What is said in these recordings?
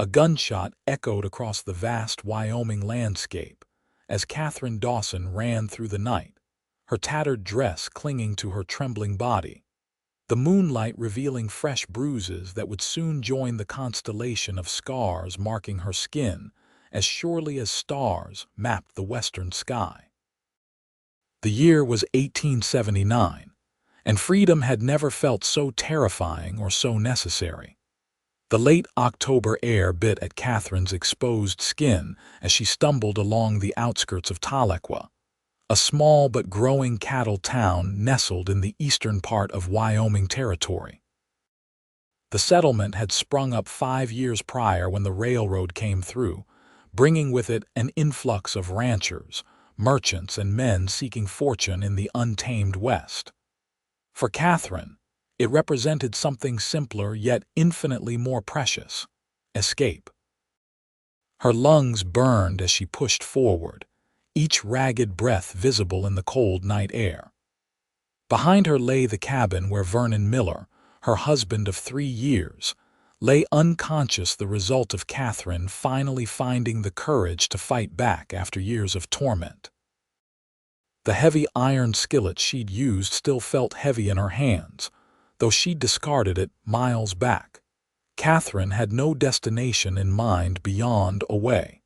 A gunshot echoed across the vast Wyoming landscape as Katherine Dawson ran through the night, her tattered dress clinging to her trembling body, the moonlight revealing fresh bruises that would soon join the constellation of scars marking her skin as surely as stars mapped the western sky. The year was 1879, and freedom had never felt so terrifying or so necessary. The late October air bit at Katherine's exposed skin as she stumbled along the outskirts of Tahlequah, a small but growing cattle town nestled in the eastern part of Wyoming Territory. The settlement had sprung up 5 years prior when the railroad came through, bringing with it an influx of ranchers, merchants, and men seeking fortune in the untamed West. For Katherine, it represented something simpler yet infinitely more precious: escape. Her lungs burned as she pushed forward, each ragged breath visible in the cold night air. Behind her lay the cabin where Vernon Miller, her husband of 3 years, lay unconscious, the result of Katherine finally finding the courage to fight back after years of torment. The heavy iron skillet she'd used still felt heavy in her hands, though she'd discarded it miles back. Katherine had no destination in mind beyond away.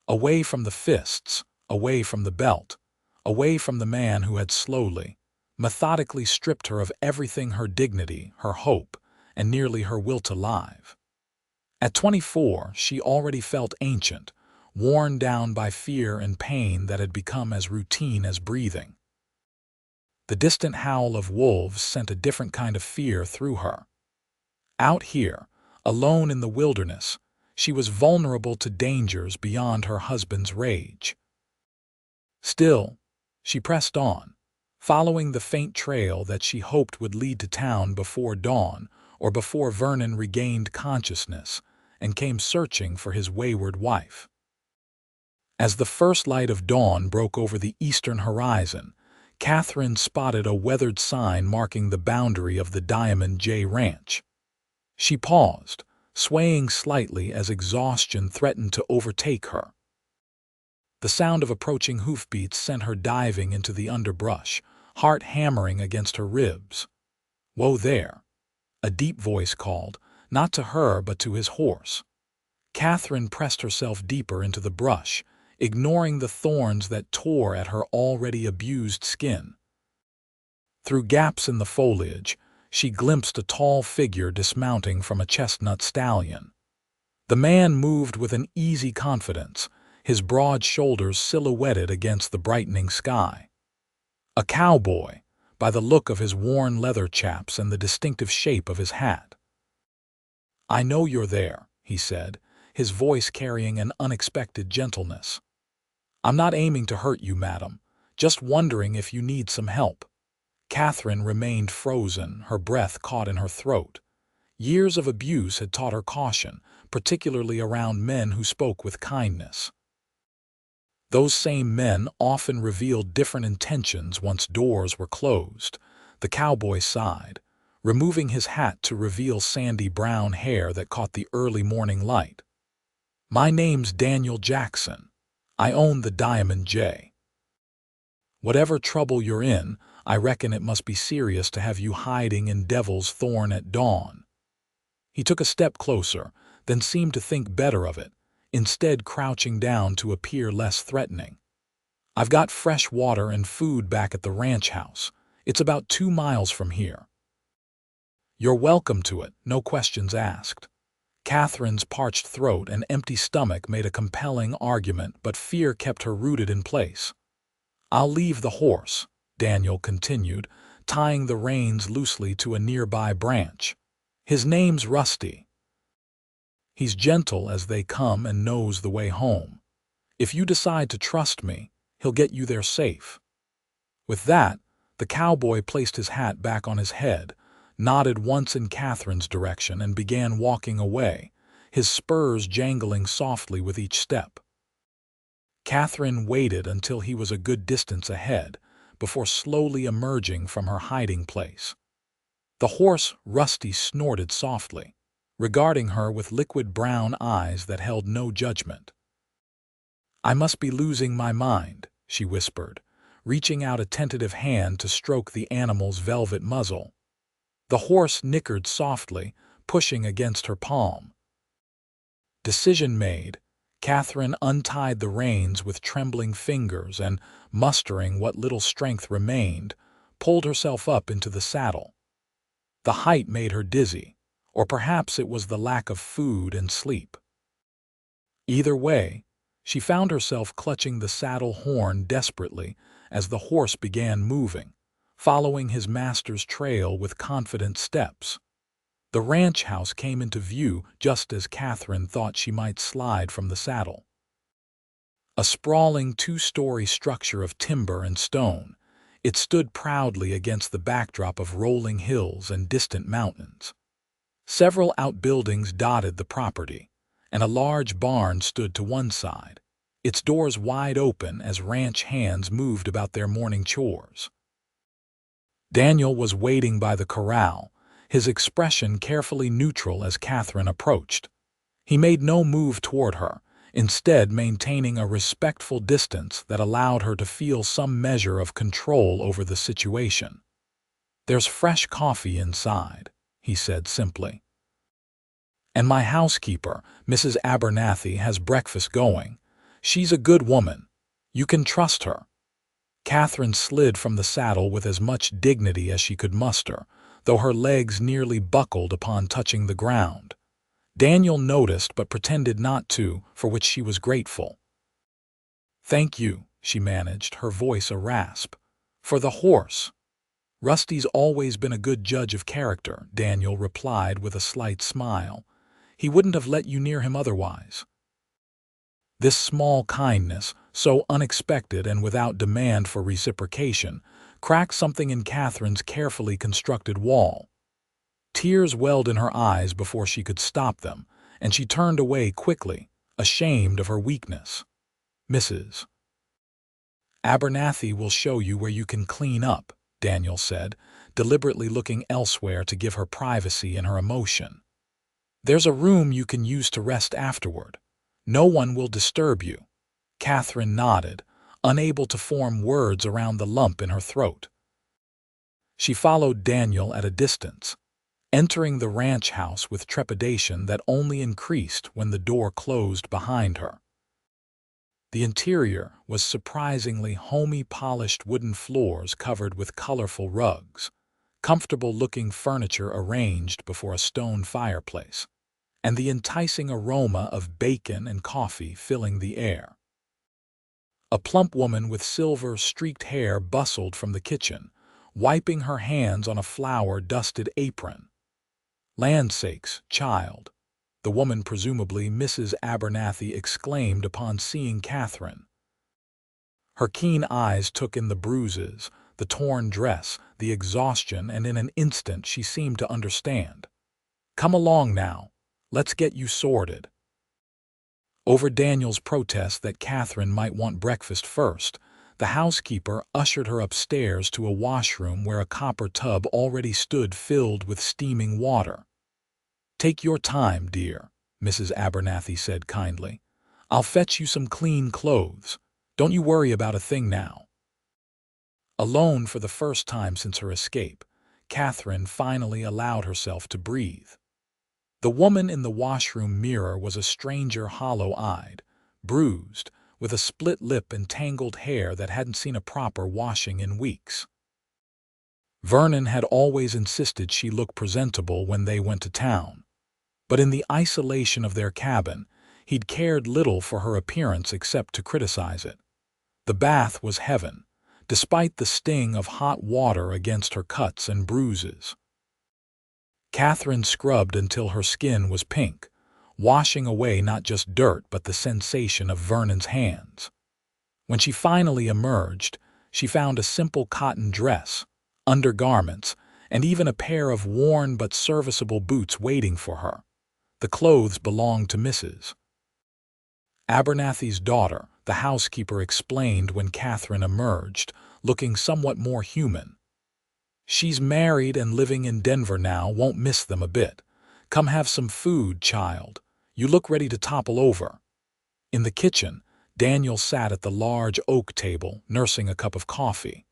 Away from the fists, away from the belt, away from the man who had slowly, methodically stripped her of everything: her dignity, her hope, and nearly her will to live. At 24, she already felt ancient, worn down by fear and pain that had become as routine as breathing. The distant howl of wolves sent a different kind of fear through her. Out here, alone in the wilderness, she was vulnerable to dangers beyond her husband's rage. Still, she pressed on, following the faint trail that she hoped would lead to town before dawn or before Vernon regained consciousness and came searching for his wayward wife. As the first light of dawn broke over the eastern horizon, Katherine spotted a weathered sign marking the boundary of the Diamond J Ranch. She paused, swaying slightly as exhaustion threatened to overtake her. The sound of approaching hoofbeats sent her diving into the underbrush, heart hammering against her ribs. "Whoa there!" a deep voice called, not to her but to his horse. Katherine pressed herself deeper into the brush, ignoring the thorns that tore at her already abused skin. Through gaps in the foliage, she glimpsed a tall figure dismounting from a chestnut stallion. The man moved with an easy confidence, his broad shoulders silhouetted against the brightening sky. A cowboy, by the look of his worn leather chaps and the distinctive shape of his hat. "I know you're there," he said, his voice carrying an unexpected gentleness. "I'm not aiming to hurt you, madam, just wondering if you need some help." Katherine remained frozen, her breath caught in her throat. Years of abuse had taught her caution, particularly around men who spoke with kindness. Those same men often revealed different intentions once doors were closed. The cowboy sighed, removing his hat to reveal sandy brown hair that caught the early morning light. "My name's Daniel Jackson. I own the Diamond J. Whatever trouble you're in, I reckon it must be serious to have you hiding in Devil's Thorn at dawn." He took a step closer, then seemed to think better of it, instead crouching down to appear less threatening. "I've got fresh water and food back at the ranch house. It's about 2 miles from here. You're welcome to it, no questions asked." Katherine's parched throat and empty stomach made a compelling argument, but fear kept her rooted in place. "I'll leave the horse," Daniel continued, tying the reins loosely to a nearby branch. "His name's Rusty. He's gentle as they come and knows the way home. If you decide to trust me, he'll get you there safe." With that, the cowboy placed his hat back on his head, nodded once in Katherine's direction, and began walking away, his spurs jangling softly with each step. Katherine waited until he was a good distance ahead, before slowly emerging from her hiding place. The horse, Rusty, snorted softly, regarding her with liquid brown eyes that held no judgment. "I must be losing my mind," she whispered, reaching out a tentative hand to stroke the animal's velvet muzzle. The horse nickered softly, pushing against her palm. Decision made, Katherine untied the reins with trembling fingers and, mustering what little strength remained, pulled herself up into the saddle. The height made her dizzy, or perhaps it was the lack of food and sleep. Either way, she found herself clutching the saddle horn desperately as the horse began moving, following his master's trail with confident steps. The ranch house came into view just as Katherine thought she might slide from the saddle. A sprawling two-story structure of timber and stone, it stood proudly against the backdrop of rolling hills and distant mountains. Several outbuildings dotted the property, and a large barn stood to one side, its doors wide open as ranch hands moved about their morning chores. Daniel was waiting by the corral, his expression carefully neutral as Katherine approached. He made no move toward her, instead maintaining a respectful distance that allowed her to feel some measure of control over the situation. "There's fresh coffee inside," he said simply. "And my housekeeper, Mrs. Abernathy, has breakfast going. She's a good woman. You can trust her." Katherine slid from the saddle with as much dignity as she could muster, though her legs nearly buckled upon touching the ground. Daniel noticed but pretended not to, for which she was grateful. "Thank you," she managed, her voice a rasp. "For the horse." "Rusty's always been a good judge of character," Daniel replied with a slight smile. "He wouldn't have let you near him otherwise." This small kindness, so unexpected and without demand for reciprocation, cracked something in Katherine's carefully constructed wall. Tears welled in her eyes before she could stop them, and she turned away quickly, ashamed of her weakness. "Mrs. Abernathy will show you where you can clean up," Daniel said, deliberately looking elsewhere to give her privacy in her emotion. "There's a room you can use to rest afterward. No one will disturb you." Katherine nodded, unable to form words around the lump in her throat. She followed Daniel at a distance, entering the ranch house with trepidation that only increased when the door closed behind her. The interior was surprisingly homey, polished wooden floors covered with colorful rugs, comfortable-looking furniture arranged before a stone fireplace, and the enticing aroma of bacon and coffee filling the air. A plump woman with silver-streaked hair bustled from the kitchen, wiping her hands on a flour-dusted apron. "Land sakes, child," the woman, presumably Mrs. Abernathy, exclaimed upon seeing Katherine. Her keen eyes took in the bruises, the torn dress, the exhaustion, and in an instant she seemed to understand. "Come along now. Let's get you sorted." Over Daniel's protest that Katherine might want breakfast first, the housekeeper ushered her upstairs to a washroom where a copper tub already stood filled with steaming water. "Take your time, dear," Mrs. Abernathy said kindly. "I'll fetch you some clean clothes. Don't you worry about a thing now." Alone for the first time since her escape, Katherine finally allowed herself to breathe. The woman in the washroom mirror was a stranger, hollow-eyed, bruised, with a split lip and tangled hair that hadn't seen a proper washing in weeks. Vernon had always insisted she look presentable when they went to town, but in the isolation of their cabin, he'd cared little for her appearance except to criticize it. The bath was heaven, despite the sting of hot water against her cuts and bruises. Katherine scrubbed until her skin was pink, washing away not just dirt but the sensation of Vernon's hands. When she finally emerged, she found a simple cotton dress, undergarments, and even a pair of worn but serviceable boots waiting for her. The clothes belonged to Mrs. Abernathy's daughter, the housekeeper explained when Katherine emerged, looking somewhat more human. "She's married and living in Denver now, won't miss them a bit. "Come have some food, child. You look ready to topple over." In the kitchen, Daniel sat at the large oak table, nursing a cup of coffee.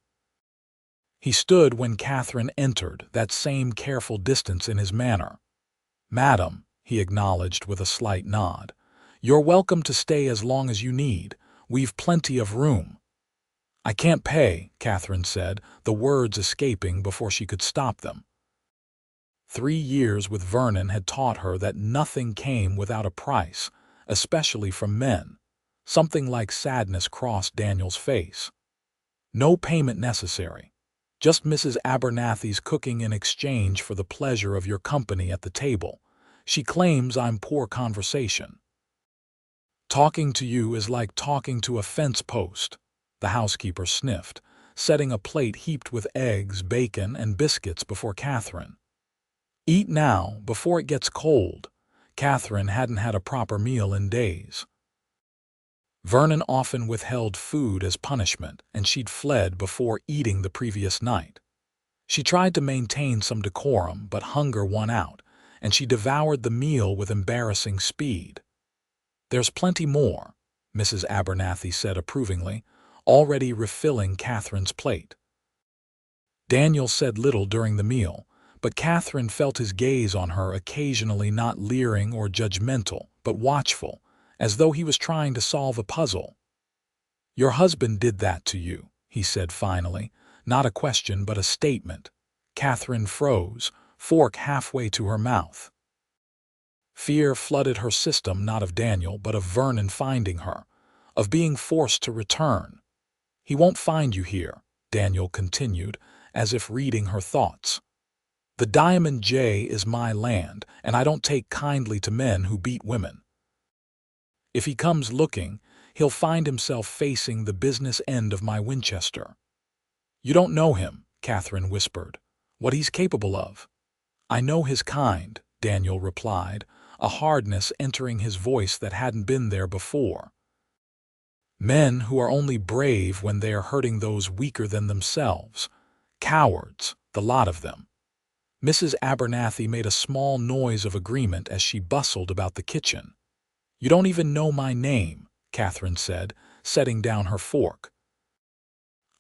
He stood when Katherine entered, that same careful distance in his manner. "Madam," he acknowledged with a slight nod, "you're welcome to stay as long as you need. We've plenty of room." "I can't pay," Katherine said, the words escaping before she could stop them. 3 years with Vernon had taught her that nothing came without a price, especially from men. Something like sadness crossed Daniel's face. "No payment necessary. Just Mrs. Abernathy's cooking in exchange for the pleasure of your company at the table. She claims I'm poor conversation." "Talking to you is like talking to a fence post," the housekeeper sniffed, setting a plate heaped with eggs, bacon, and biscuits before Katherine. "Eat now, before it gets cold." Katherine hadn't had a proper meal in days. Vernon often withheld food as punishment, and she'd fled before eating the previous night. She tried to maintain some decorum, but hunger won out, and she devoured the meal with embarrassing speed. "There's plenty more," Mrs. Abernathy said approvingly, already refilling Katherine's plate. Daniel said little during the meal, but Katherine felt his gaze on her, occasionally not leering or judgmental, but watchful, as though he was trying to solve a puzzle. "Your husband did that to you," he said finally, not a question but a statement. Katherine froze, fork halfway to her mouth. Fear flooded her system, not of Daniel, but of Vernon finding her, of being forced to return. "He won't find you here," Daniel continued, as if reading her thoughts. "The Diamond J is my land, and I don't take kindly to men who beat women. If he comes looking, he'll find himself facing the business end of my Winchester." "You don't know him," Katherine whispered, "what he's capable of." "I know his kind," Daniel replied, a hardness entering his voice that hadn't been there before. "Men who are only brave when they are hurting those weaker than themselves. Cowards, the lot of them." Mrs. Abernathy made a small noise of agreement as she bustled about the kitchen. "You don't even know my name," Katherine said, setting down her fork.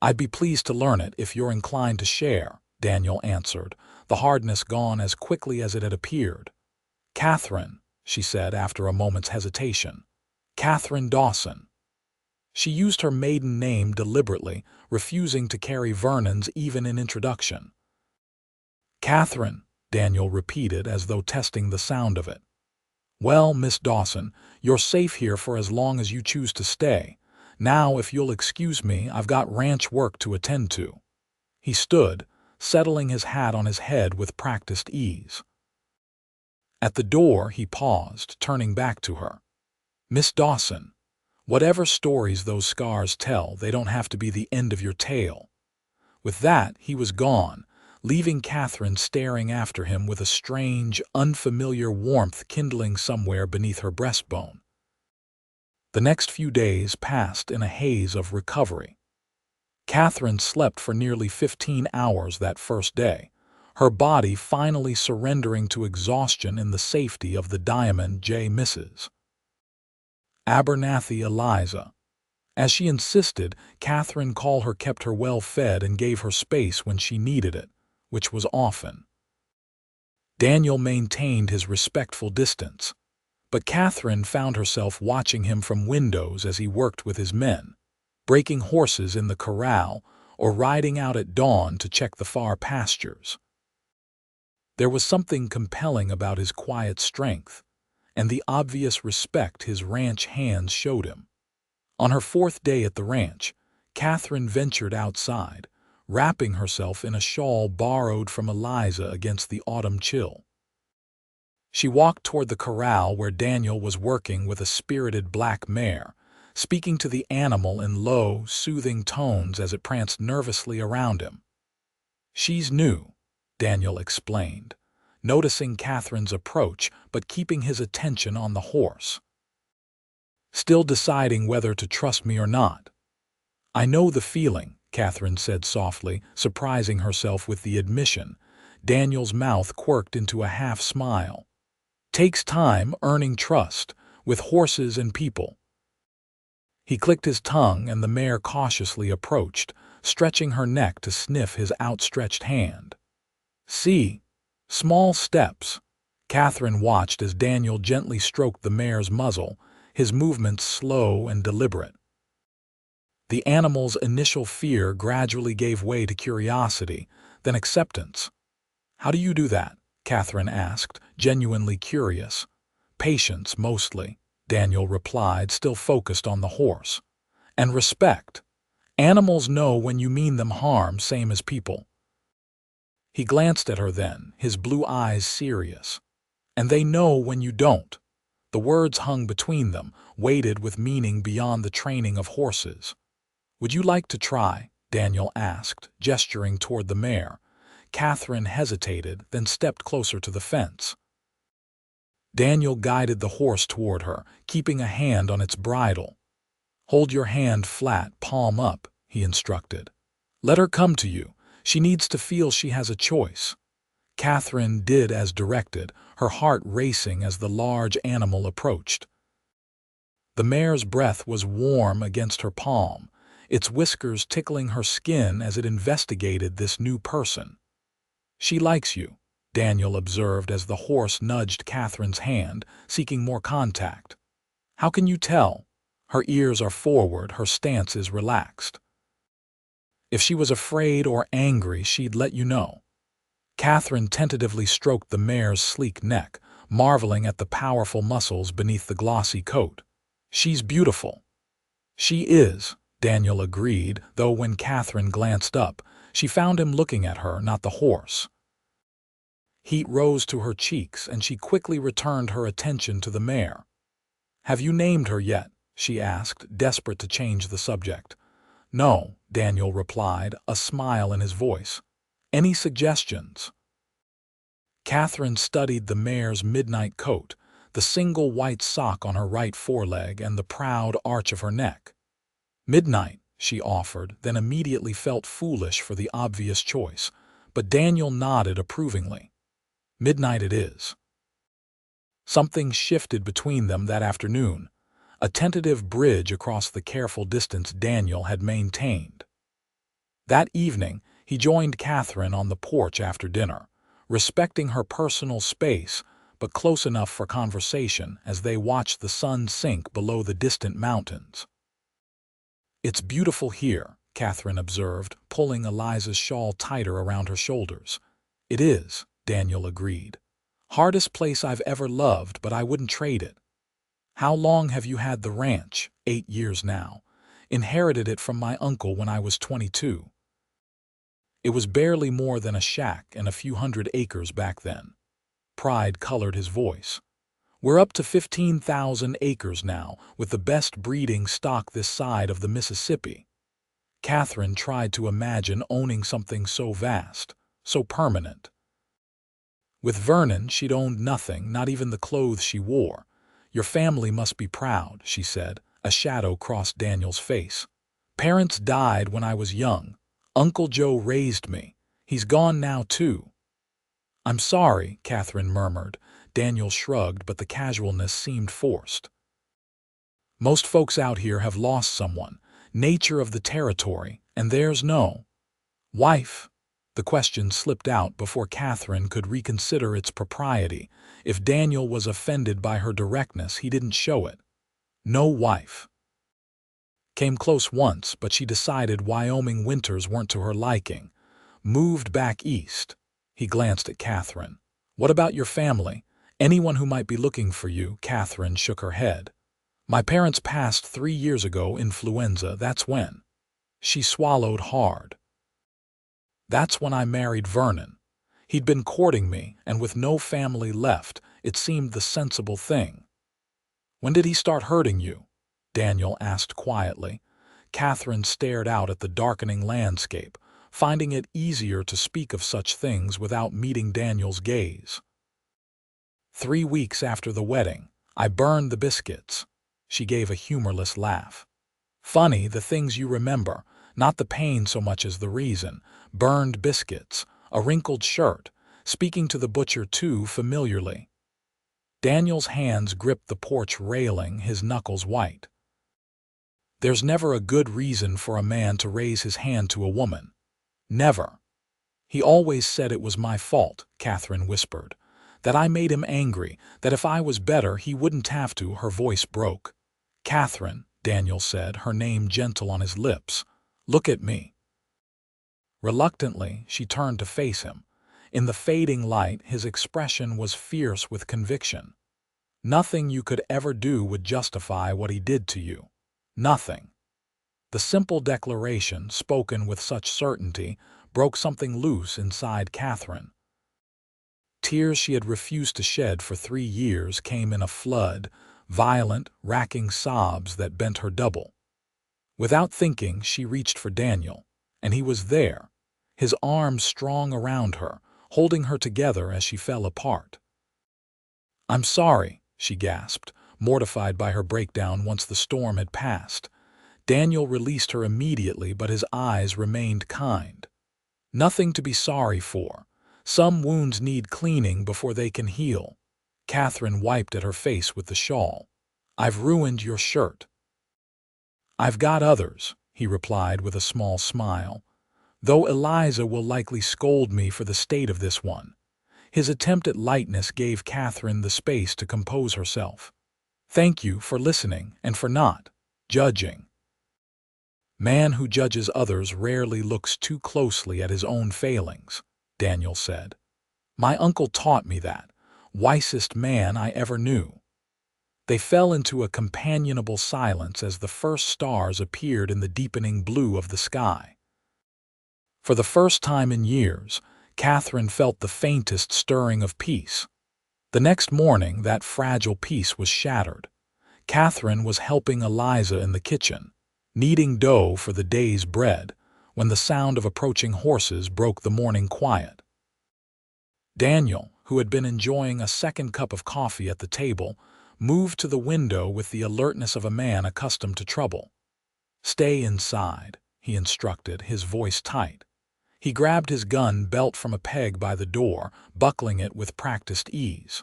"I'd be pleased to learn it if you're inclined to share," Daniel answered, the hardness gone as quickly as it had appeared. "Katherine," she said after a moment's hesitation. "Katherine Dawson." She used her maiden name deliberately, refusing to carry Vernon's even in introduction. "Katherine," Daniel repeated as though testing the sound of it. "Well, Miss Dawson, you're safe here for as long as you choose to stay. Now, if you'll excuse me, I've got ranch work to attend to." He stood, settling his hat on his head with practiced ease. At the door, he paused, turning back to her. "Miss Dawson, whatever stories those scars tell, they don't have to be the end of your tale." With that, he was gone, leaving Katherine staring after him with a strange, unfamiliar warmth kindling somewhere beneath her breastbone. The next few days passed in a haze of recovery. Katherine slept for nearly 15 hours that first day, her body finally surrendering to exhaustion in the safety of the Diamond J. Mrs. Abernathy Eliza. As she insisted, Katherine called her kept her well fed and gave her space when she needed it, which was often. Daniel maintained his respectful distance, but Katherine found herself watching him from windows as he worked with his men, breaking horses in the corral or riding out at dawn to check the far pastures. There was something compelling about his quiet strength and the obvious respect his ranch hands showed him. On her 4th day at the ranch, Katherine ventured outside, wrapping herself in a shawl borrowed from Eliza against the autumn chill. She walked toward the corral where Daniel was working with a spirited black mare, speaking to the animal in low, soothing tones as it pranced nervously around him. "She's new," Daniel explained, noticing Katherine's approach but keeping his attention on the horse. "Still deciding whether to trust me or not." "I know the feeling," Katherine said softly, surprising herself with the admission. Daniel's mouth quirked into a half-smile. Takes time earning trust with horses and people. He clicked his tongue and the mare cautiously approached, stretching her neck to sniff his outstretched hand. See, small steps. Katherine watched as Daniel gently stroked the mare's muzzle, his movements slow and deliberate. The animal's initial fear gradually gave way to curiosity, then acceptance. "How do you do that?" Katherine asked, genuinely curious. "Patience, mostly," Daniel replied, still focused on the horse. "And respect. Animals know when you mean them harm, same as people." He glanced at her then, his blue eyes serious. "And they know when you don't." The words hung between them, weighted with meaning beyond the training of horses. "Would you like to try?" Daniel asked, gesturing toward the mare. Katherine hesitated, then stepped closer to the fence. Daniel guided the horse toward her, keeping a hand on its bridle. "Hold your hand flat, palm up," he instructed. "Let her come to you. She needs to feel she has a choice." Katherine did as directed, her heart racing as the large animal approached. The mare's breath was warm against her palm, its whiskers tickling her skin as it investigated this new person. "She likes you," Daniel observed as the horse nudged Katherine's hand, seeking more contact. "How can you tell?" Her ears are forward, her stance is relaxed. "If she was afraid or angry, she'd let you know." Katherine tentatively stroked the mare's sleek neck, marveling at the powerful muscles beneath the glossy coat. "She's beautiful." "She is," Daniel agreed, though when Katherine glanced up, she found him looking at her, not the horse. Heat rose to her cheeks, and she quickly returned her attention to the mare. "Have you named her yet?" she asked, desperate to change the subject. "No," Daniel replied, a smile in his voice. "Any suggestions?" Katherine studied the mare's midnight coat, the single white sock on her right foreleg and the proud arch of her neck. "Midnight," she offered, then immediately felt foolish for the obvious choice, but Daniel nodded approvingly. "Midnight it is." Something shifted between them that afternoon, a tentative bridge across the careful distance Daniel had maintained. That evening, he joined Katherine on the porch after dinner, respecting her personal space, but close enough for conversation as they watched the sun sink below the distant mountains. "It's beautiful here," Katherine observed, pulling Eliza's shawl tighter around her shoulders. "It is," Daniel agreed. "Hardest place I've ever loved, but I wouldn't trade it." "How long have you had the ranch?" "8 years now. Inherited it from my uncle when I was 22. It was barely more than a shack and a few hundred acres back then." Pride colored his voice. "We're up to 15,000 acres now, with the best breeding stock this side of the Mississippi." Katherine tried to imagine owning something so vast, so permanent. With Vernon, she'd owned nothing, not even the clothes she wore. "Your family must be proud," she said. A shadow crossed Daniel's face. "Parents died when I was young. Uncle Joe raised me. He's gone now, too." "I'm sorry," Katherine murmured. Daniel shrugged, but the casualness seemed forced. "Most folks out here have lost someone. Nature of the territory, and there's no wife." The question slipped out before Katherine could reconsider its propriety. If Daniel was offended by her directness, he didn't show it. "No wife." Came close once, but she decided Wyoming winters weren't to her liking. Moved back east. He glanced at Katherine. "What about your family? Anyone who might be looking for you?" Katherine shook her head. "My parents passed 3 years ago, influenza, that's when." She swallowed hard. "That's when I married Vernon. He'd been courting me, and with no family left, it seemed the sensible thing." "When did he start hurting you?" Daniel asked quietly. Katherine stared out at the darkening landscape, finding it easier to speak of such things without meeting Daniel's gaze. 3 weeks after the wedding, I burned the biscuits." She gave a humorless laugh. "Funny, the things you remember, not the pain so much as the reason. Burned biscuits, a wrinkled shirt, speaking to the butcher too familiarly." Daniel's hands gripped the porch railing, his knuckles white. "There's never a good reason for a man to raise his hand to a woman. Never. He always said it was my fault," Katherine whispered. "That I made him angry, that if I was better he wouldn't have to." Her voice broke. "Katherine," Daniel said, her name gentle on his lips, "look at me." Reluctantly, she turned to face him. In the fading light, his expression was fierce with conviction. "Nothing you could ever do would justify what he did to you. Nothing." The simple declaration, spoken with such certainty, broke something loose inside Katherine. Tears she had refused to shed for 3 years came in a flood, violent, racking sobs that bent her double. Without thinking, she reached for Daniel, and he was there, his arms strong around her, holding her together as she fell apart. "I'm sorry," she gasped, mortified by her breakdown once the storm had passed. Daniel released her immediately, but his eyes remained kind. "Nothing to be sorry for. Some wounds need cleaning before they can heal." Katherine wiped at her face with the shawl. "I've ruined your shirt." "I've got others," he replied with a small smile, "though Eliza will likely scold me for the state of this one." His attempt at lightness gave Katherine the space to compose herself. "Thank you for listening and for not judging." "Man who judges others rarely looks too closely at his own failings," Daniel said. "My uncle taught me that, wisest man I ever knew." They fell into a companionable silence as the first stars appeared in the deepening blue of the sky. For the first time in years, Katherine felt the faintest stirring of peace. The next morning, that fragile peace was shattered. Katherine was helping Eliza in the kitchen, kneading dough for the day's bread, when the sound of approaching horses broke the morning quiet. Daniel, who had been enjoying a second cup of coffee at the table, moved to the window with the alertness of a man accustomed to trouble. "Stay inside," he instructed, his voice tight. He grabbed his gun belt from a peg by the door, buckling it with practiced ease.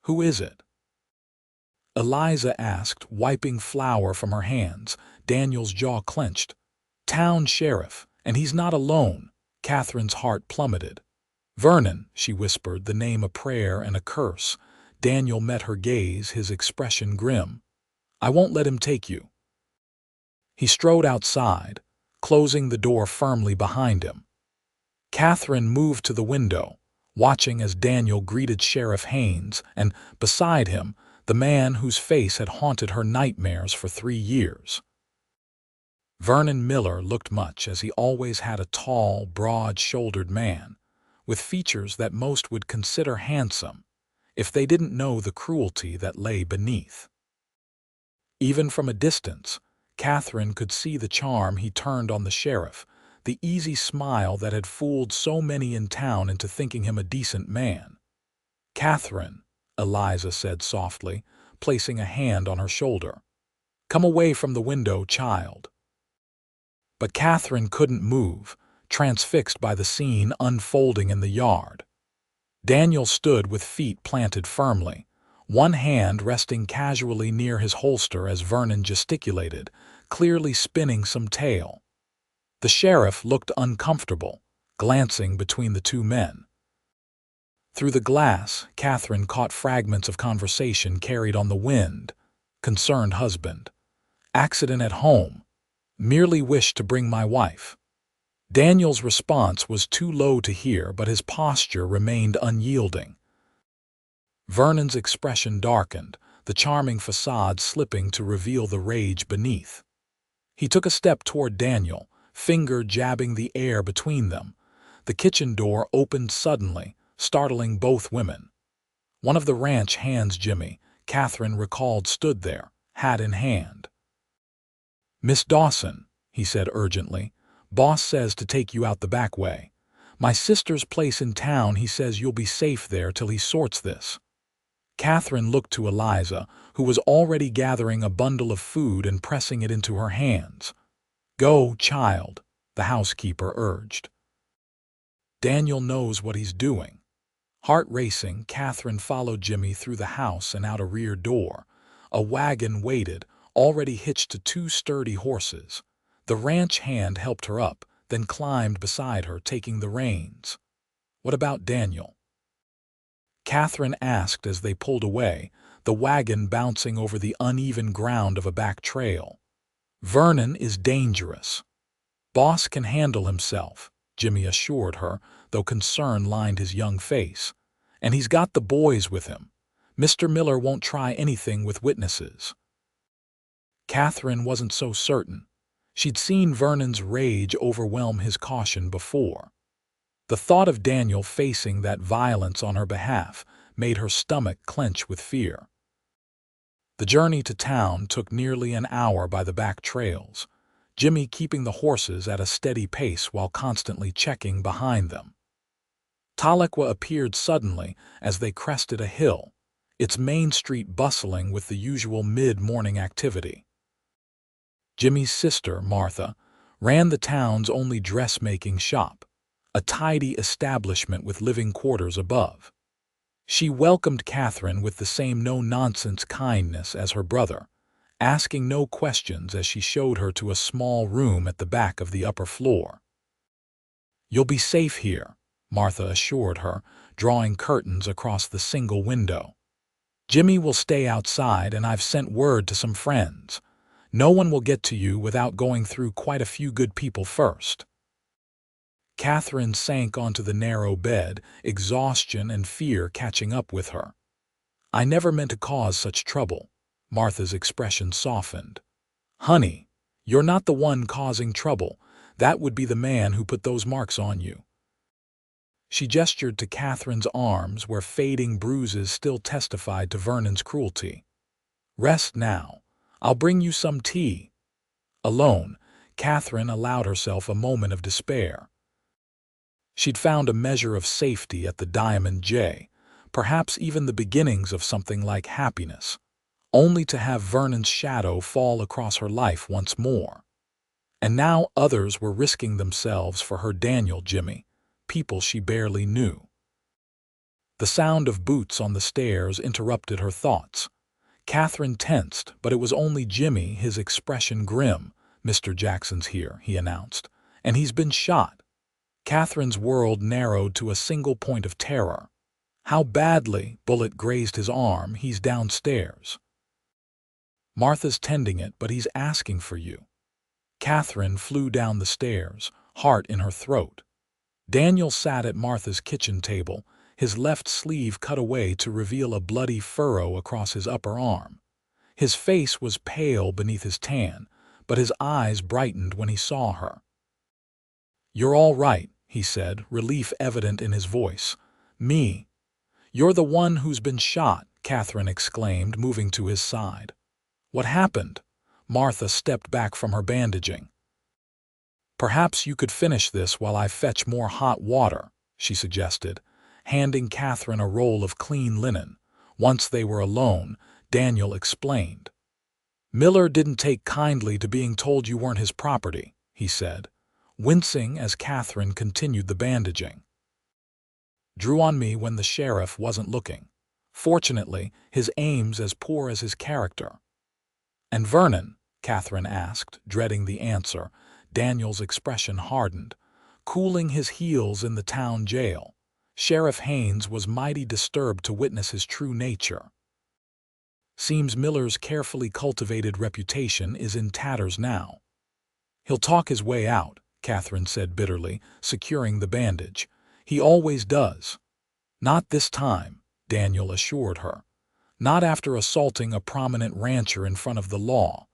"Who is it?" Eliza asked, wiping flour from her hands. Daniel's jaw clenched. "Town sheriff, and he's not alone." Katherine's heart plummeted. "Vernon," she whispered, the name a prayer and a curse. Daniel met her gaze, his expression grim. "I won't let him take you." He strode outside, closing the door firmly behind him. Katherine moved to the window, watching as Daniel greeted Sheriff Haynes, and beside him, the man whose face had haunted her nightmares for 3 years. Vernon Miller looked much as he always had, a tall, broad-shouldered man, with features that most would consider handsome, if they didn't know the cruelty that lay beneath. Even from a distance, Katherine could see the charm he turned on the sheriff, the easy smile that had fooled so many in town into thinking him a decent man. "Katherine," Eliza said softly, placing a hand on her shoulder. "Come away from the window, child." But Katherine couldn't move, transfixed by the scene unfolding in the yard. Daniel stood with feet planted firmly, one hand resting casually near his holster as Vernon gesticulated, clearly spinning some tale. The sheriff looked uncomfortable, glancing between the two men. Through the glass, Katherine caught fragments of conversation carried on the wind. "Concerned husband. Accident at home. Merely wished to bring my wife." Daniel's response was too low to hear, but his posture remained unyielding. Vernon's expression darkened, the charming facade slipping to reveal the rage beneath. He took a step toward Daniel, finger jabbing the air between them. The kitchen door opened suddenly, startling both women. One of the ranch hands, Jimmy, Katherine recalled, stood there, hat in hand. "Miss Dawson," he said urgently, "boss says to take you out the back way. My sister's place in town, he says you'll be safe there till he sorts this." Katherine looked to Eliza, who was already gathering a bundle of food and pressing it into her hands. "Go, child," the housekeeper urged. "Daniel knows what he's doing." Heart racing, Katherine followed Jimmy through the house and out a rear door. A wagon waited, already hitched to two sturdy horses. The ranch hand helped her up, then climbed beside her, taking the reins. "What about Daniel?" Katherine asked as they pulled away, the wagon bouncing over the uneven ground of a back trail. "Vernon is dangerous. Boss can handle himself," Jimmy assured her, though concern lined his young face. "And he's got the boys with him. Mr. Miller won't try anything with witnesses." Katherine wasn't so certain. She'd seen Vernon's rage overwhelm his caution before. The thought of Daniel facing that violence on her behalf made her stomach clench with fear. The journey to town took nearly an hour by the back trails, Jimmy keeping the horses at a steady pace while constantly checking behind them. Tahlequah appeared suddenly as they crested a hill, its main street bustling with the usual mid-morning activity. Jimmy's sister, Martha, ran the town's only dressmaking shop, a tidy establishment with living quarters above. She welcomed Katherine with the same no-nonsense kindness as her brother, asking no questions as she showed her to a small room at the back of the upper floor. "You'll be safe here," Martha assured her, drawing curtains across the single window. "Jimmy will stay outside, and I've sent word to some friends. No one will get to you without going through quite a few good people first." Katherine sank onto the narrow bed, exhaustion and fear catching up with her. "I never meant to cause such trouble." Martha's expression softened. "Honey, you're not the one causing trouble. That would be the man who put those marks on you." She gestured to Katherine's arms where fading bruises still testified to Vernon's cruelty. "Rest now. I'll bring you some tea." Alone, Katherine allowed herself a moment of despair. She'd found a measure of safety at the Diamond J, perhaps even the beginnings of something like happiness, only to have Vernon's shadow fall across her life once more. And now others were risking themselves for her Jimmy, people she barely knew. The sound of boots on the stairs interrupted her thoughts. Katherine tensed, but it was only Jimmy, his expression grim. "Mr. Jackson's here," he announced, "and he's been shot." Katherine's world narrowed to a single point of terror. "How badly?" "Bullet grazed his arm. He's downstairs." "Martha's tending it, but he's asking for you." Katherine flew down the stairs, heart in her throat. Daniel sat at Martha's kitchen table, his left sleeve cut away to reveal a bloody furrow across his upper arm. His face was pale beneath his tan, but his eyes brightened when he saw her. "You're all right," he said, relief evident in his voice. "Me?" "You're the one who's been shot," Katherine exclaimed, moving to his side. "What happened?" Martha stepped back from her bandaging. "Perhaps you could finish this while I fetch more hot water," she suggested, handing Katherine a roll of clean linen. Once they were alone, Daniel explained. "Miller didn't take kindly to being told you weren't his property," he said, wincing as Katherine continued the bandaging. "Drew on me when the sheriff wasn't looking. Fortunately, his aim's as poor as his character." "And Vernon?" Katherine asked, dreading the answer. Daniel's expression hardened. "Cooling his heels in the town jail. Sheriff Haynes was mighty disturbed to witness his true nature. Seems Miller's carefully cultivated reputation is in tatters now." "He'll talk his way out," Katherine said bitterly, securing the bandage. "He always does." "Not this time," Daniel assured her. "Not after assaulting a prominent rancher in front of the law.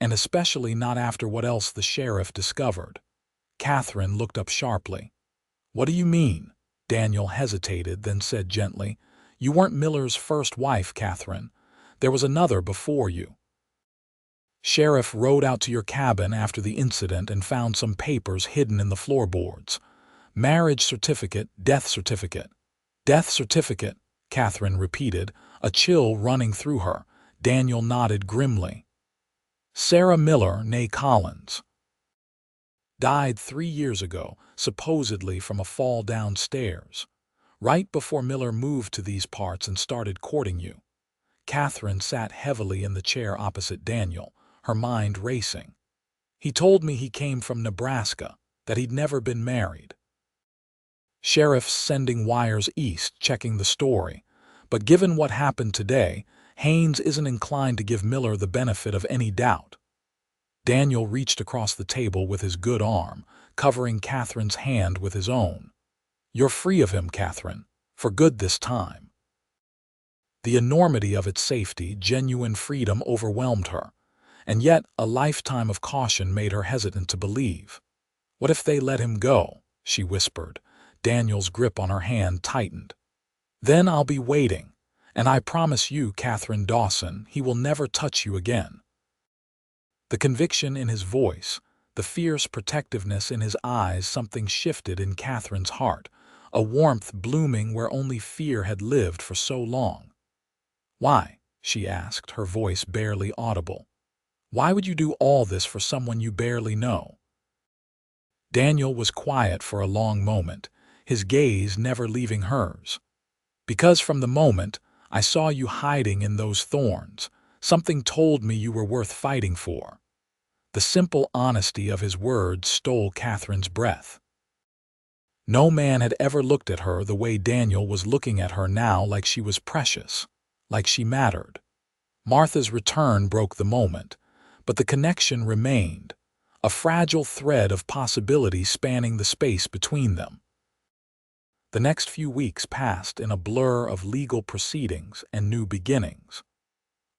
And especially not after what else the sheriff discovered." Katherine looked up sharply. "What do you mean?" Daniel hesitated, then said gently, "You weren't Miller's first wife, Katherine. There was another before you. Sheriff rode out to your cabin after the incident and found some papers hidden in the floorboards. Marriage certificate, death certificate." "Death certificate," Katherine repeated, a chill running through her. Daniel nodded grimly. "Sarah Miller, née Collins, died 3 years ago, supposedly from a fall downstairs. right before Miller moved to these parts and started courting you." Katherine sat heavily in the chair opposite Daniel, her mind racing. "He told me he came from Nebraska, that he'd never been married." Sheriffs sending wires east checking the story, but given what happened today, Haynes isn't inclined to give Miller the benefit of any doubt. Daniel reached across the table with his good arm, covering Katherine's hand with his own. "You're free of him, Katherine, for good this time." The enormity of its safety, genuine freedom overwhelmed her, and yet a lifetime of caution made her hesitant to believe. "What if they let him go?" she whispered. Daniel's grip on her hand tightened. "Then I'll be waiting, and I promise you, Katherine Dawson, he will never touch you again." The conviction in his voice, the fierce protectiveness in his eyes, something shifted in Katherine's heart, a warmth blooming where only fear had lived for so long. "Why?" she asked, her voice barely audible. "Why would you do all this for someone you barely know?" Daniel was quiet for a long moment, his gaze never leaving hers. "Because from the moment I saw you hiding in those thorns, something told me you were worth fighting for." The simple honesty of his words stole Katherine's breath. No man had ever looked at her the way Daniel was looking at her now, like she was precious, like she mattered. Martha's return broke the moment, but the connection remained, a fragile thread of possibility spanning the space between them. The next few weeks passed in a blur of legal proceedings and new beginnings.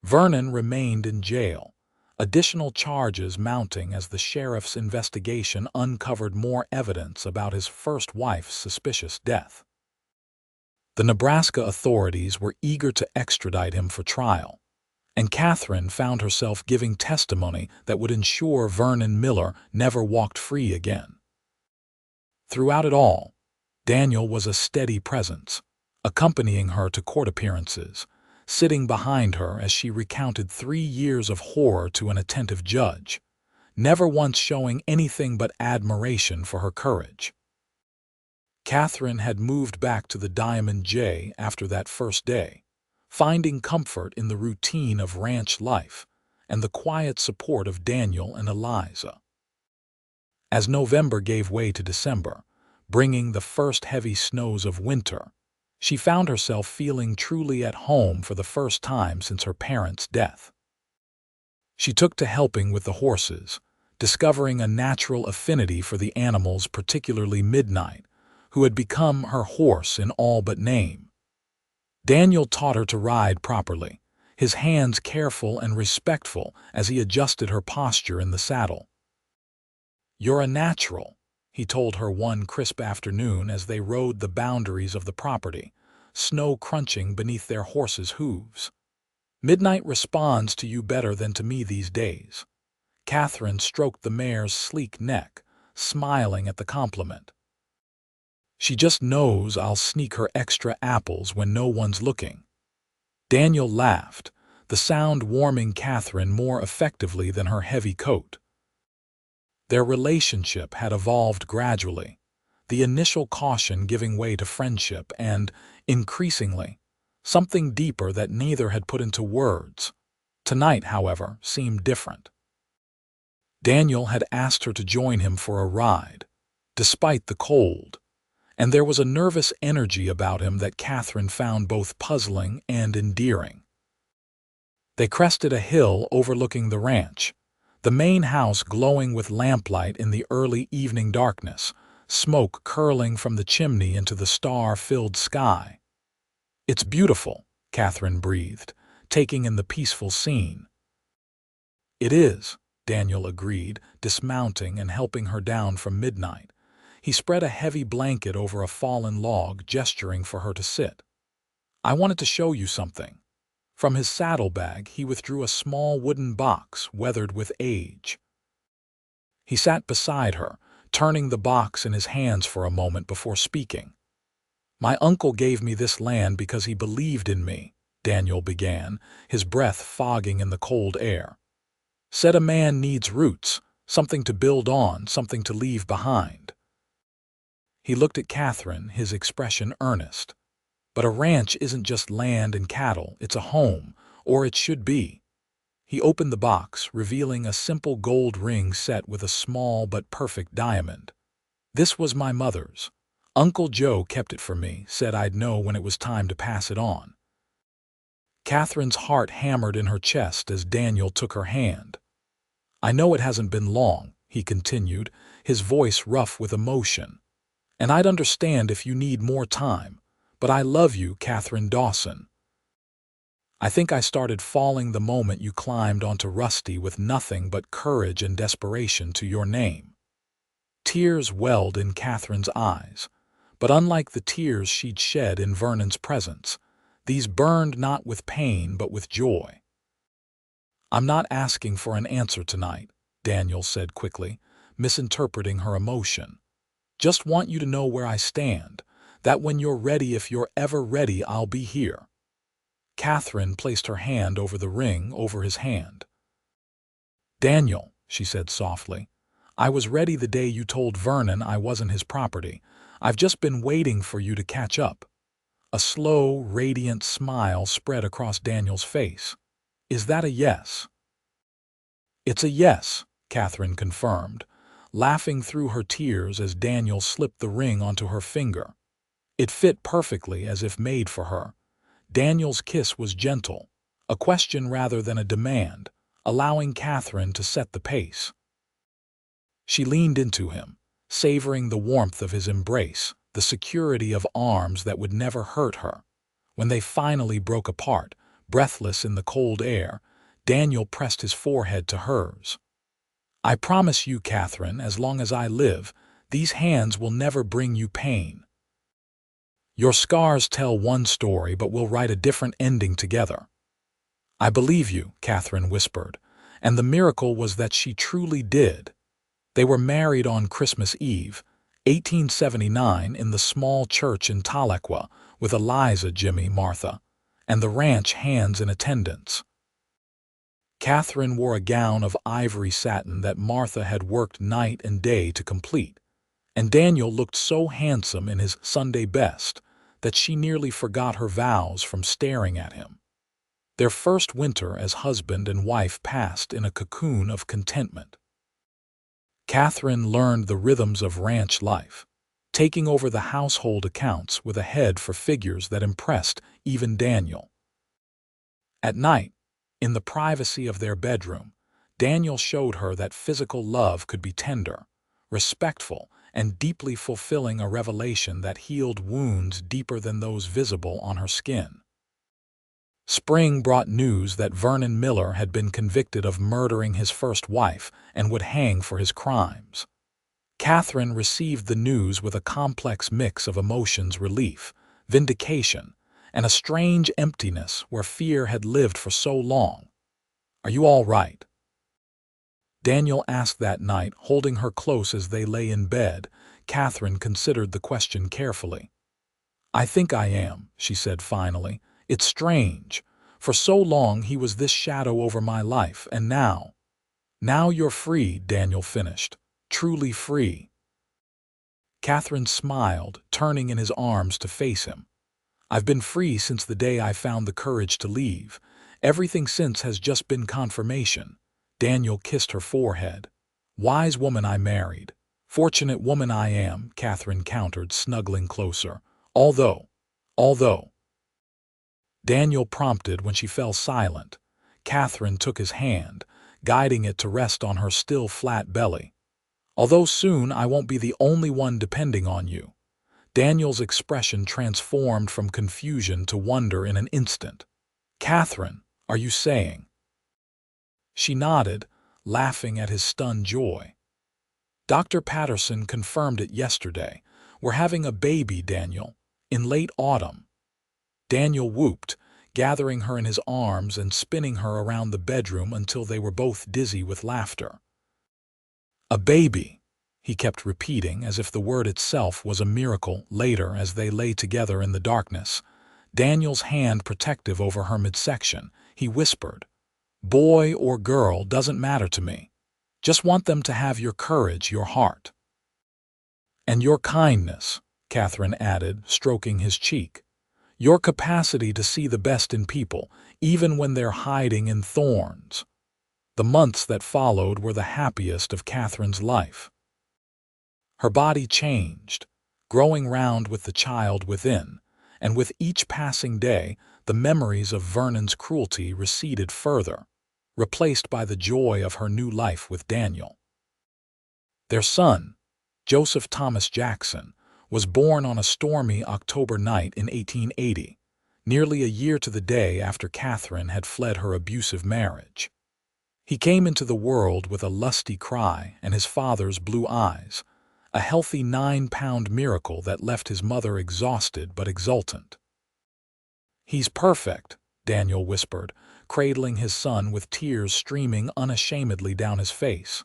Vernon remained in jail, additional charges mounting as the sheriff's investigation uncovered more evidence about his first wife's suspicious death. The Nebraska authorities were eager to extradite him for trial, and Katherine found herself giving testimony that would ensure Vernon Miller never walked free again. Throughout it all, Daniel was a steady presence, accompanying her to court appearances, sitting behind her as she recounted 3 years of horror to an attentive judge, never once showing anything but admiration for her courage. Katherine had moved back to the Diamond J after that first day, finding comfort in the routine of ranch life and the quiet support of Daniel and Eliza. As November gave way to December, bringing the first heavy snows of winter, she found herself feeling truly at home for the first time since her parents' death. She took to helping with the horses, discovering a natural affinity for the animals, particularly Midnight, who had become her horse in all but name. Daniel taught her to ride properly, his hands careful and respectful as he adjusted her posture in the saddle. "You're a natural," he told her one crisp afternoon as they rode the boundaries of the property, snow crunching beneath their horses' hooves. "Midnight responds to you better than to me these days." Katherine stroked the mare's sleek neck, smiling at the compliment. "She just knows I'll sneak her extra apples when no one's looking." Daniel laughed, the sound warming Katherine more effectively than her heavy coat. Their relationship had evolved gradually, the initial caution giving way to friendship and, increasingly, something deeper that neither had put into words. Tonight, however, seemed different. Daniel had asked her to join him for a ride, despite the cold, and there was a nervous energy about him that Katherine found both puzzling and endearing. They crested a hill overlooking the ranch, the main house glowing with lamplight in the early evening darkness, smoke curling from the chimney into the star-filled sky. "It's beautiful," Katherine breathed, taking in the peaceful scene. "It is," Daniel agreed, dismounting and helping her down from Midnight. He spread a heavy blanket over a fallen log, gesturing for her to sit. "I wanted to show you something." From his saddlebag, he withdrew a small wooden box weathered with age. He sat beside her, turning the box in his hands for a moment before speaking. "My uncle gave me this land because he believed in me," Daniel began, his breath fogging in the cold air. "Said a man needs roots, something to build on, something to leave behind." He looked at Katherine, his expression earnest. "But a ranch isn't just land and cattle, it's a home, or it should be." He opened the box, revealing a simple gold ring set with a small but perfect diamond. "This was my mother's. Uncle Joe kept it for me, said I'd know when it was time to pass it on." Katherine's heart hammered in her chest as Daniel took her hand. "I know it hasn't been long," he continued, his voice rough with emotion. "And I'd understand if you need more time, but I love you, Katherine Dawson. I think I started falling the moment you climbed onto Rusty with nothing but courage and desperation to your name." Tears welled in Katherine's eyes, but unlike the tears she'd shed in Vernon's presence, these burned not with pain but with joy. "I'm not asking for an answer tonight," Daniel said quickly, misinterpreting her emotion. "Just want you to know where I stand, that when you're ready, if you're ever ready, I'll be here." Katherine placed her hand over the ring over his hand. "Daniel," she said softly, "I was ready the day you told Vernon I wasn't his property. I've just been waiting for you to catch up." A slow, radiant smile spread across Daniel's face. "Is that a yes?" "It's a yes," Katherine confirmed, laughing through her tears as Daniel slipped the ring onto her finger. It fit perfectly, as if made for her. Daniel's kiss was gentle, a question rather than a demand, allowing Katherine to set the pace. She leaned into him, savoring the warmth of his embrace, the security of arms that would never hurt her. When they finally broke apart, breathless in the cold air, Daniel pressed his forehead to hers. "I promise you, Katherine, as long as I live, these hands will never bring you pain. Your scars tell one story, but we'll write a different ending together." "I believe you," Katherine whispered, and the miracle was that she truly did. They were married on Christmas Eve, 1879, in the small church in Tahlequah, with Eliza, Jimmy, Martha, and the ranch hands in attendance. Katherine wore a gown of ivory satin that Martha had worked night and day to complete, and Daniel looked so handsome in his Sunday best that she nearly forgot her vows from staring at him. Their first winter as husband and wife passed in a cocoon of contentment. Katherine learned the rhythms of ranch life, taking over the household accounts with a head for figures that impressed even Daniel. At night, in the privacy of their bedroom, Daniel showed her that physical love could be tender, respectful, and deeply fulfilling, a revelation that healed wounds deeper than those visible on her skin. Spring brought news that Vernon Miller had been convicted of murdering his first wife and would hang for his crimes. Katherine received the news with a complex mix of emotions: relief, vindication, and a strange emptiness where fear had lived for so long. "Are you all right?" Daniel asked that night, holding her close as they lay in bed. Katherine considered the question carefully. "I think I am," she said finally. "It's strange. For so long he was this shadow over my life, and now you're free," Daniel finished. "Truly free." Katherine smiled, turning in his arms to face him. "I've been free since the day I found the courage to leave. Everything since has just been confirmation." Daniel kissed her forehead. "Wise woman I married. Fortunate woman I am," Katherine countered, snuggling closer. Although. Daniel prompted when she fell silent. Katherine took his hand, guiding it to rest on her still flat belly. "Although soon I won't be the only one depending on you." Daniel's expression transformed from confusion to wonder in an instant. "Katherine, are you saying?" She nodded, laughing at his stunned joy. "Dr. Patterson confirmed it yesterday. We're having a baby, Daniel, in late autumn." Daniel whooped, gathering her in his arms and spinning her around the bedroom until they were both dizzy with laughter. "A baby," he kept repeating as if the word itself was a miracle. Later, as they lay together in the darkness, Daniel's hand protective over her midsection, he whispered, "Boy or girl doesn't matter to me. Just want them to have your courage, your heart." "And your kindness," Katherine added, stroking his cheek. "Your capacity to see the best in people, even when they're hiding in thorns." The months that followed were the happiest of Katherine's life. Her body changed, growing round with the child within, and with each passing day, the memories of Vernon's cruelty receded further, replaced by the joy of her new life with Daniel. Their son, Joseph Thomas Jackson, was born on a stormy October night in 1880, nearly a year to the day after Katherine had fled her abusive marriage. He came into the world with a lusty cry and his father's blue eyes, a healthy 9-pound miracle that left his mother exhausted but exultant. "He's perfect," Daniel whispered, cradling his son with tears streaming unashamedly down his face.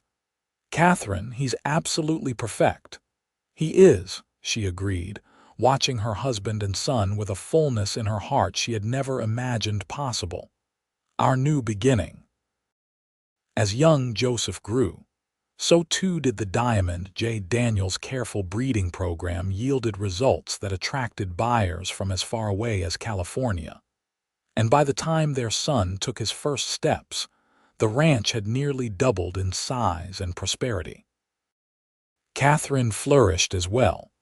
"Katherine, he's absolutely perfect." "He is," she agreed, watching her husband and son with a fullness in her heart she had never imagined possible. "Our new beginning." As young Joseph grew, so too did the Diamond J. Daniels careful breeding program yielded results that attracted buyers from as far away as California. And by the time their son took his first steps, the ranch had nearly doubled in size and prosperity. Katherine flourished as well,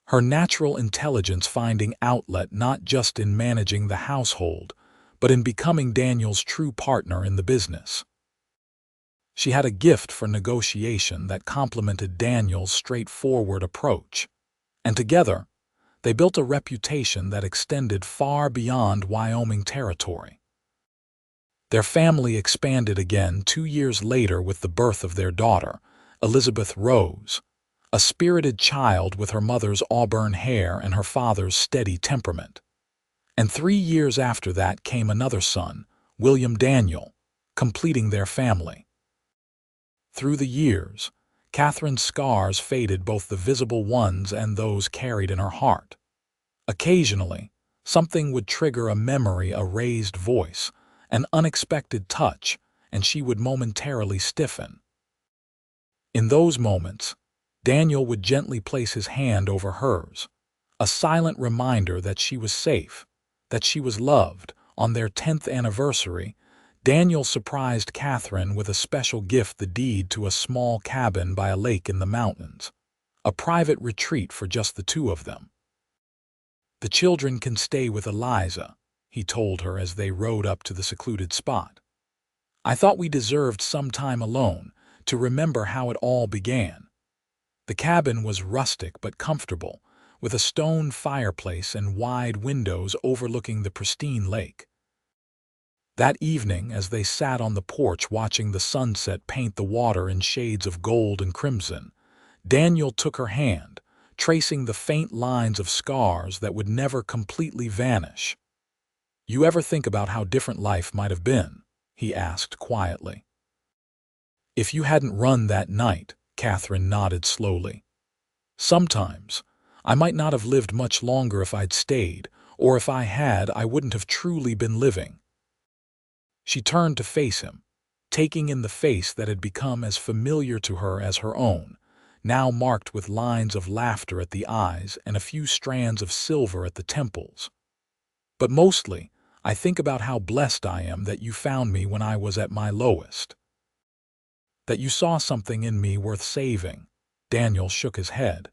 her natural intelligence finding outlet not just in managing the household, but in becoming Daniel's true partner in the business. She had a gift for negotiation that complemented Daniel's straightforward approach, and together, they built a reputation that extended far beyond Wyoming Territory. Their family expanded again 2 years later with the birth of their daughter, Elizabeth Rose, a spirited child with her mother's auburn hair and her father's steady temperament. And 3 years after that came another son, William Daniel, completing their family. Through the years, Katherine's scars faded, both the visible ones and those carried in her heart. Occasionally, something would trigger a memory, a raised voice, an unexpected touch, and she would momentarily stiffen. In those moments, Daniel would gently place his hand over hers, a silent reminder that she was safe, that she was loved. On their 10th anniversary, Daniel surprised Katherine with a special gift, the deed to a small cabin by a lake in the mountains, a private retreat for just the two of them. "The children can stay with Eliza," he told her as they rode up to the secluded spot. "I thought we deserved some time alone to remember how it all began." The cabin was rustic but comfortable, with a stone fireplace and wide windows overlooking the pristine lake. That evening, as they sat on the porch watching the sunset paint the water in shades of gold and crimson, Daniel took her hand, tracing the faint lines of scars that would never completely vanish. "You ever think about how different life might have been?" he asked quietly. "If you hadn't run that night," Katherine nodded slowly. "Sometimes, I might not have lived much longer if I'd stayed, or if I had, I wouldn't have truly been living." She turned to face him, taking in the face that had become as familiar to her as her own, now marked with lines of laughter at the eyes and a few strands of silver at the temples. "But mostly, I think about how blessed I am that you found me when I was at my lowest. That you saw something in me worth saving." Daniel shook his head.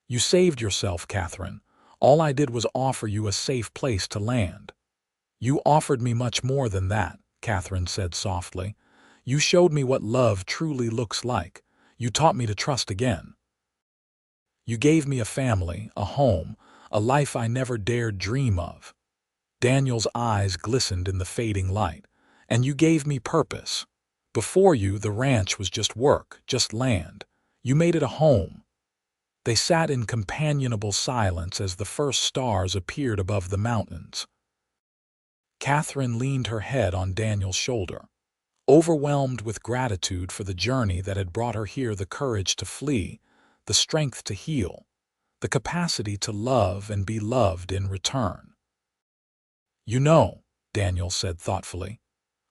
"You saved yourself, Katherine. All I did was offer you a safe place to land." "You offered me much more than that," Katherine said softly. "You showed me what love truly looks like. You taught me to trust again. You gave me a family, a home, a life I never dared dream of." Daniel's eyes glistened in the fading light. "And you gave me purpose. Before you, the ranch was just work, just land. You made it a home." They sat in companionable silence as the first stars appeared above the mountains. Katherine leaned her head on Daniel's shoulder, overwhelmed with gratitude for the journey that had brought her here, the courage to flee, the strength to heal, the capacity to love and be loved in return. "You know," Daniel said thoughtfully,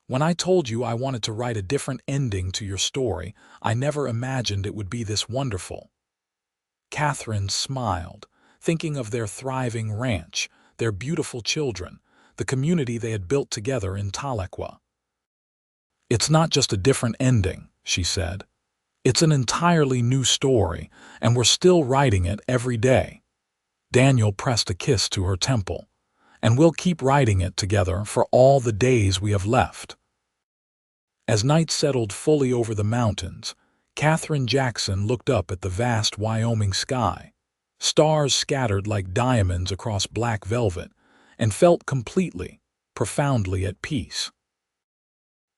"when I told you I wanted to write a different ending to your story, I never imagined it would be this wonderful." Katherine smiled, thinking of their thriving ranch, their beautiful children, the community they had built together in Tahlequah. "It's not just a different ending," she said. "It's an entirely new story, and we're still writing it every day." Daniel pressed a kiss to her temple. "And we'll keep writing it together for all the days we have left." As night settled fully over the mountains, Katherine Jackson looked up at the vast Wyoming sky. Stars scattered like diamonds across black velvet, and felt completely, profoundly at peace.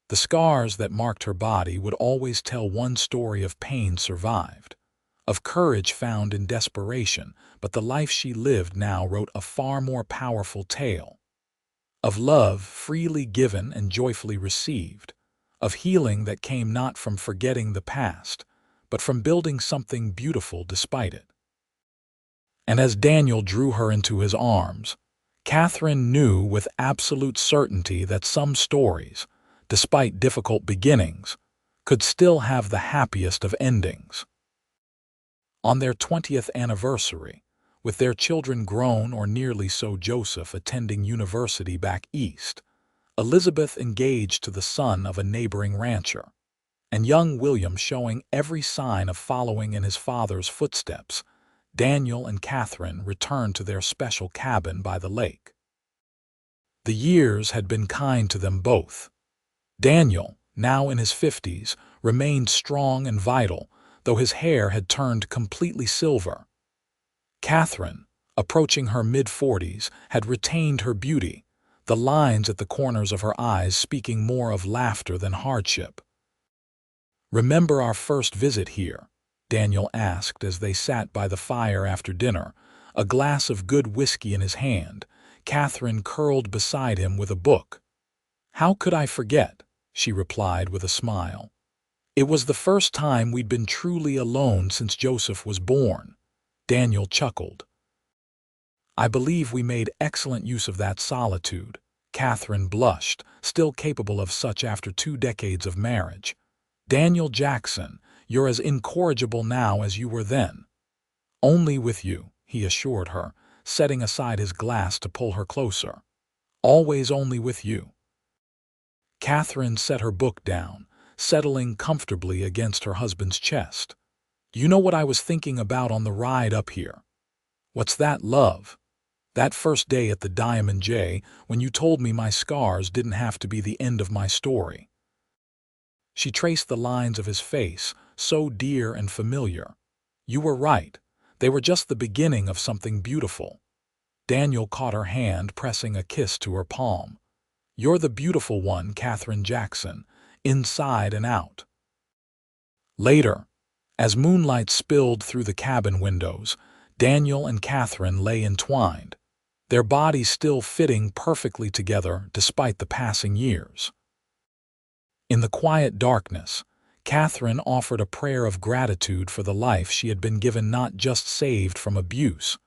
The scars that marked her body would always tell one story of pain survived, of courage found in desperation, but the life she lived now wrote a far more powerful tale. Of love freely given and joyfully received, of healing that came not from forgetting the past, but from building something beautiful despite it. And as Daniel drew her into his arms, Katherine knew with absolute certainty that some stories, despite difficult beginnings, could still have the happiest of endings. On their 20th anniversary, with their children grown or nearly so, Joseph attending university back east, Elizabeth engaged to the son of a neighboring rancher, and young William showing every sign of following in his father's footsteps, Daniel and Katherine returned to their special cabin by the lake. The years had been kind to them both. Daniel, now in his 50s, remained strong and vital, though his hair had turned completely silver. Katherine, approaching her mid-40s, had retained her beauty, the lines at the corners of her eyes speaking more of laughter than hardship. "Remember our first visit here?" Daniel asked as they sat by the fire after dinner, a glass of good whiskey in his hand, Katherine curled beside him with a book. "How could I forget?" she replied with a smile. "It was the first time we'd been truly alone since Joseph was born." Daniel chuckled. "I believe we made excellent use of that solitude." Katherine blushed, still capable of such after 2 decades of marriage. "Daniel Jackson, you're as incorrigible now as you were then." "Only with you," he assured her, setting aside his glass to pull her closer. "Always only with you." Katherine set her book down, settling comfortably against her husband's chest. "You know what I was thinking about on the ride up here?" "What's that, love?" "That first day at the Diamond J, when you told me my scars didn't have to be the end of my story." She traced the lines of his face, so dear and familiar. "You were right. They were just the beginning of something beautiful." Daniel caught her hand, pressing a kiss to her palm. "You're the beautiful one, Katherine Jackson, inside and out." Later, as moonlight spilled through the cabin windows, Daniel and Katherine lay entwined, their bodies still fitting perfectly together despite the passing years. In the quiet darkness, Katherine offered a prayer of gratitude for the life she had been given, not just saved from abuse,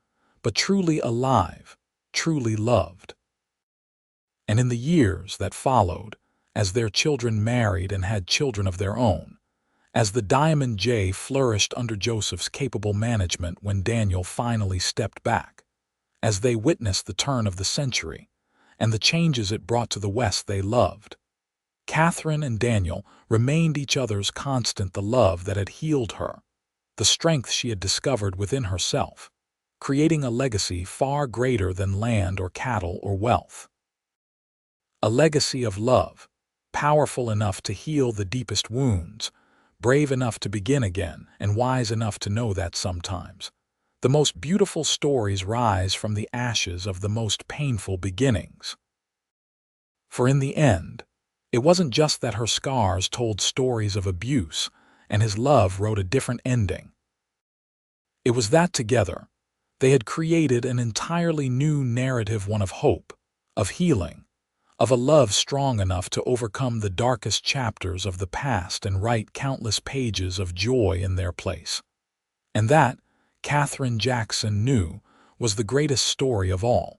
but truly alive, truly loved. And in the years that followed, as their children married and had children of their own, as the Diamond J flourished under Joseph's capable management when Daniel finally stepped back, as they witnessed the turn of the century and the changes it brought to the West they loved, Katherine and Daniel remained each other's constant, the love that had healed her, the strength she had discovered within herself, creating a legacy far greater than land or cattle or wealth. A legacy of love, powerful enough to heal the deepest wounds, brave enough to begin again, and wise enough to know that sometimes the most beautiful stories rise from the ashes of the most painful beginnings. For in the end, it wasn't just that her scars told stories of abuse and his love wrote a different ending. It was that together, they had created an entirely new narrative, one of hope, of healing, of a love strong enough to overcome the darkest chapters of the past and write countless pages of joy in their place. And that, Katherine Jackson knew, was the greatest story of all.